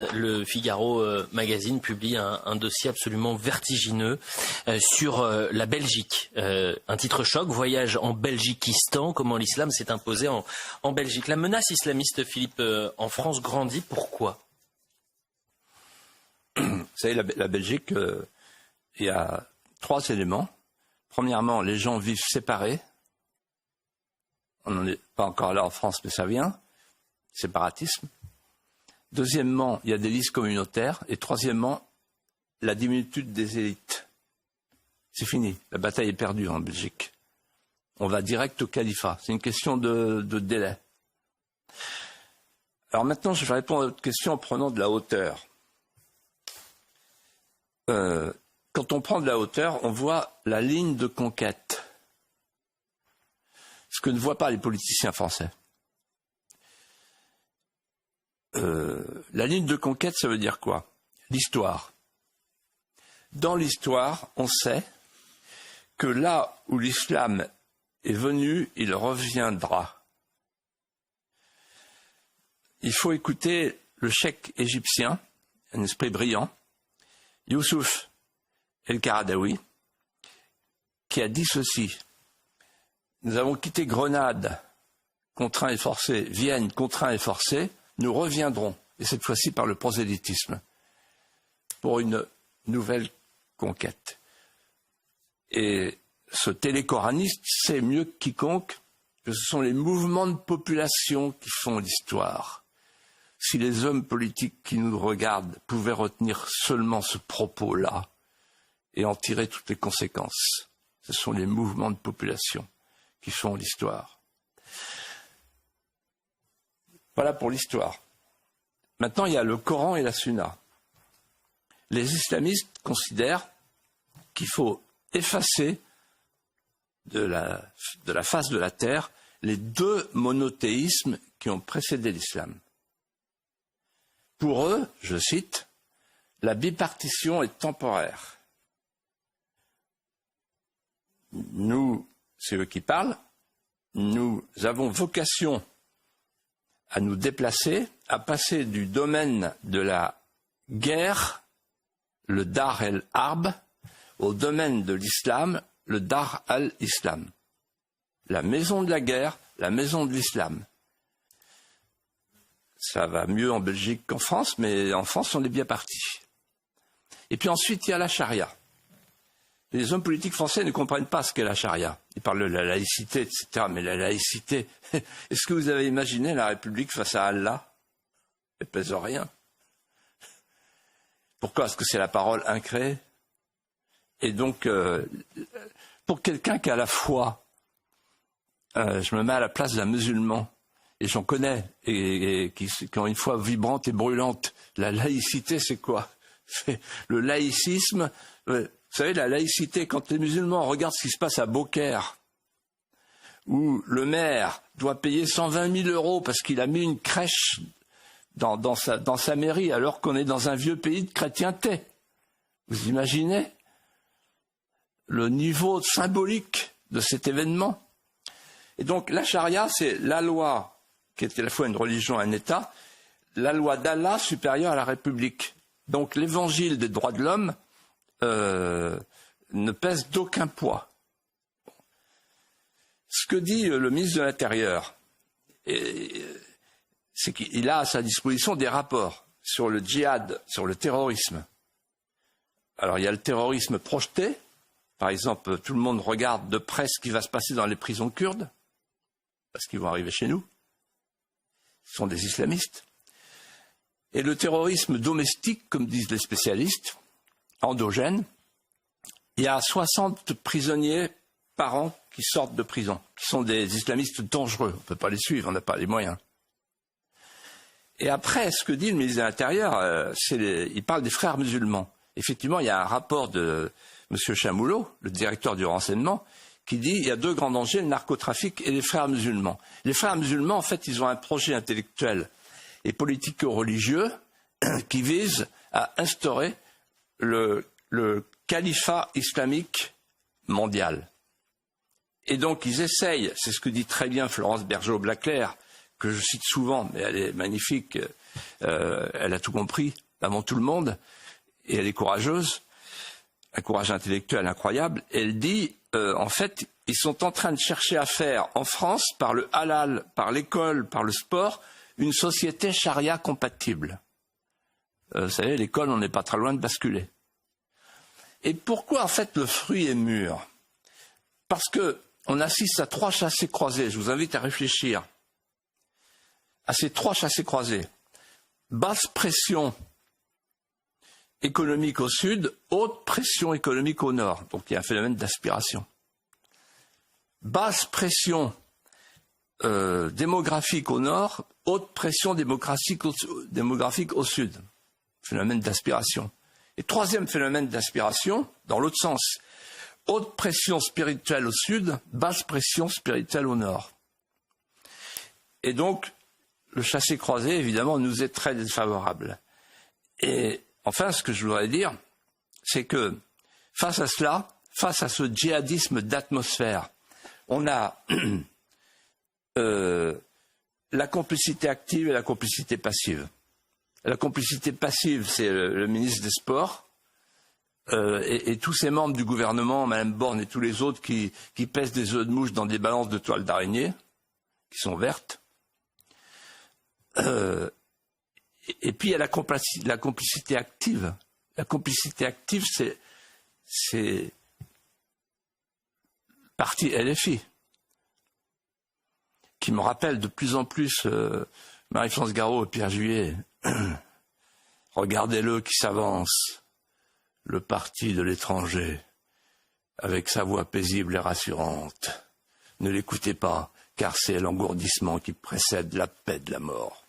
Le Figaro Magazine publie un dossier absolument vertigineux sur la Belgique. Un titre choc, voyage en Belgiquistan, comment l'islam s'est imposé en Belgique. La menace islamiste, Philippe, en France grandit. Pourquoi ? Vous savez, la Belgique, il y a 3 éléments. Premièrement, les gens vivent séparés. On n'en est pas encore là en France, mais ça vient. Séparatisme. Deuxièmement, il y a des listes communautaires. Et troisièmement, la diminution des élites. C'est fini. La bataille est perdue en Belgique. On va direct au califat. C'est une question de délai. Alors maintenant, je vais répondre à votre question en prenant de la hauteur. Quand on prend de la hauteur, on voit la ligne de conquête. Ce que ne voient pas les politiciens français. La ligne de conquête, ça veut dire quoi ? L'histoire. Dans l'histoire, on sait que là où l'islam est venu, il reviendra. Il faut écouter le cheikh égyptien, un esprit brillant, Youssouf El-Qaradawi, qui a dit ceci. Nous avons quitté Grenade, contraint et forcé, Vienne, contraint et forcé, nous reviendrons, et cette fois-ci par le prosélytisme, pour une nouvelle conquête. Et ce télécoraniste sait mieux que quiconque que ce sont les mouvements de population qui font l'histoire. Si les hommes politiques qui nous regardent pouvaient retenir seulement ce propos-là et en tirer toutes les conséquences, ce sont les mouvements de population qui font l'histoire. Voilà pour l'histoire. Maintenant, il y a le Coran et la Sunna. Les islamistes considèrent qu'il faut effacer de la face de la terre les 2 monothéismes qui ont précédé l'islam. Pour eux, je cite, la bipartition est temporaire. Nous, c'est eux qui parlent, nous avons vocation à nous déplacer, à passer du domaine de la guerre, le Dar el-Harb, au domaine de l'islam, le Dar al-Islam. La maison de la guerre, la maison de l'islam. Ça va mieux en Belgique qu'en France, mais en France, on est bien parti. Et puis ensuite, il y a la charia. Les hommes politiques français ne comprennent pas ce qu'est la charia. Ils parlent de la laïcité, etc. Mais la laïcité, est-ce que vous avez imaginé la République face à Allah ? Elle pèse rien. Pourquoi ? Parce que c'est la parole incréée. Et donc, pour quelqu'un qui a la foi, je me mets à la place d'un musulman, et j'en connais, et qui ont une foi vibrante et brûlante. La laïcité, c'est quoi ? C'est le laïcisme. Vous savez, la laïcité, quand les musulmans regardent ce qui se passe à Beaucaire, où le maire doit payer 120 000 € parce qu'il a mis une crèche dans sa mairie, alors qu'on est dans un vieux pays de chrétienté. Vous imaginez le niveau symbolique de cet événement ? Et donc, la charia, c'est la loi, qui est à la fois une religion et un État, la loi d'Allah supérieure à la République. Donc, l'évangile des droits de l'homme ne pèse d'aucun poids. Ce que dit le ministre de l'Intérieur, c'est qu'il a à sa disposition des rapports sur le djihad, sur le terrorisme. Alors il y a le terrorisme projeté, par exemple tout le monde regarde de près ce qui va se passer dans les prisons kurdes, parce qu'ils vont arriver chez nous, ce sont des islamistes. Et le terrorisme domestique, comme disent les spécialistes, endogène, il y a 60 prisonniers par an qui sortent de prison, qui sont des islamistes dangereux. On ne peut pas les suivre, on n'a pas les moyens. Et après, ce que dit le ministre de l'Intérieur, il parle des frères musulmans. Effectivement, il y a un rapport de M. Chamoulot, le directeur du renseignement, qui dit qu'il y a 2 grands dangers, le narcotrafic et les frères musulmans. Les frères musulmans, en fait, ils ont un projet intellectuel et politico-religieux qui vise à instaurer le califat islamique mondial. Et donc ils essayent, c'est ce que dit très bien Florence Bergeau-Blaclair, que je cite souvent, mais elle est magnifique, Elle a tout compris avant tout le monde, et elle est courageuse, un courage intellectuel incroyable. Elle dit, en fait, ils sont en train de chercher à faire en France, par le halal, par l'école, par le sport, une société charia compatible. Vous savez, l'école, on n'est pas très loin de basculer. Et pourquoi, en fait, le fruit est mûr? Parce que on assiste à 3 chassés-croisés. Je vous invite à réfléchir à ces 3 chassés-croisés. Basse pression économique au sud, haute pression économique au nord. Donc il y a un phénomène d'aspiration. Basse pression démographique au nord, haute pression démographique au sud. Phénomène d'aspiration. Et 3e phénomène d'aspiration, dans l'autre sens, haute pression spirituelle au sud, basse pression spirituelle au nord. Et donc, le chassé-croisé, évidemment, nous est très défavorable. Et enfin, ce que je voudrais dire, c'est que face à cela, face à ce djihadisme d'atmosphère, on a la complicité active et la complicité passive. La complicité passive, c'est le ministre des Sports et tous ces membres du gouvernement, Mme Borne et tous les autres qui pèsent des œufs de mouche dans des balances de toile d'araignée, qui sont vertes. Et puis il y a la complicité active. La complicité active, c'est parti LFI, qui me rappelle de plus en plus Marie-France Garot et Pierre Juillet. Regardez-le qui s'avance, le parti de l'étranger, avec sa voix paisible et rassurante. Ne l'écoutez pas, car c'est l'engourdissement qui précède la paix de la mort.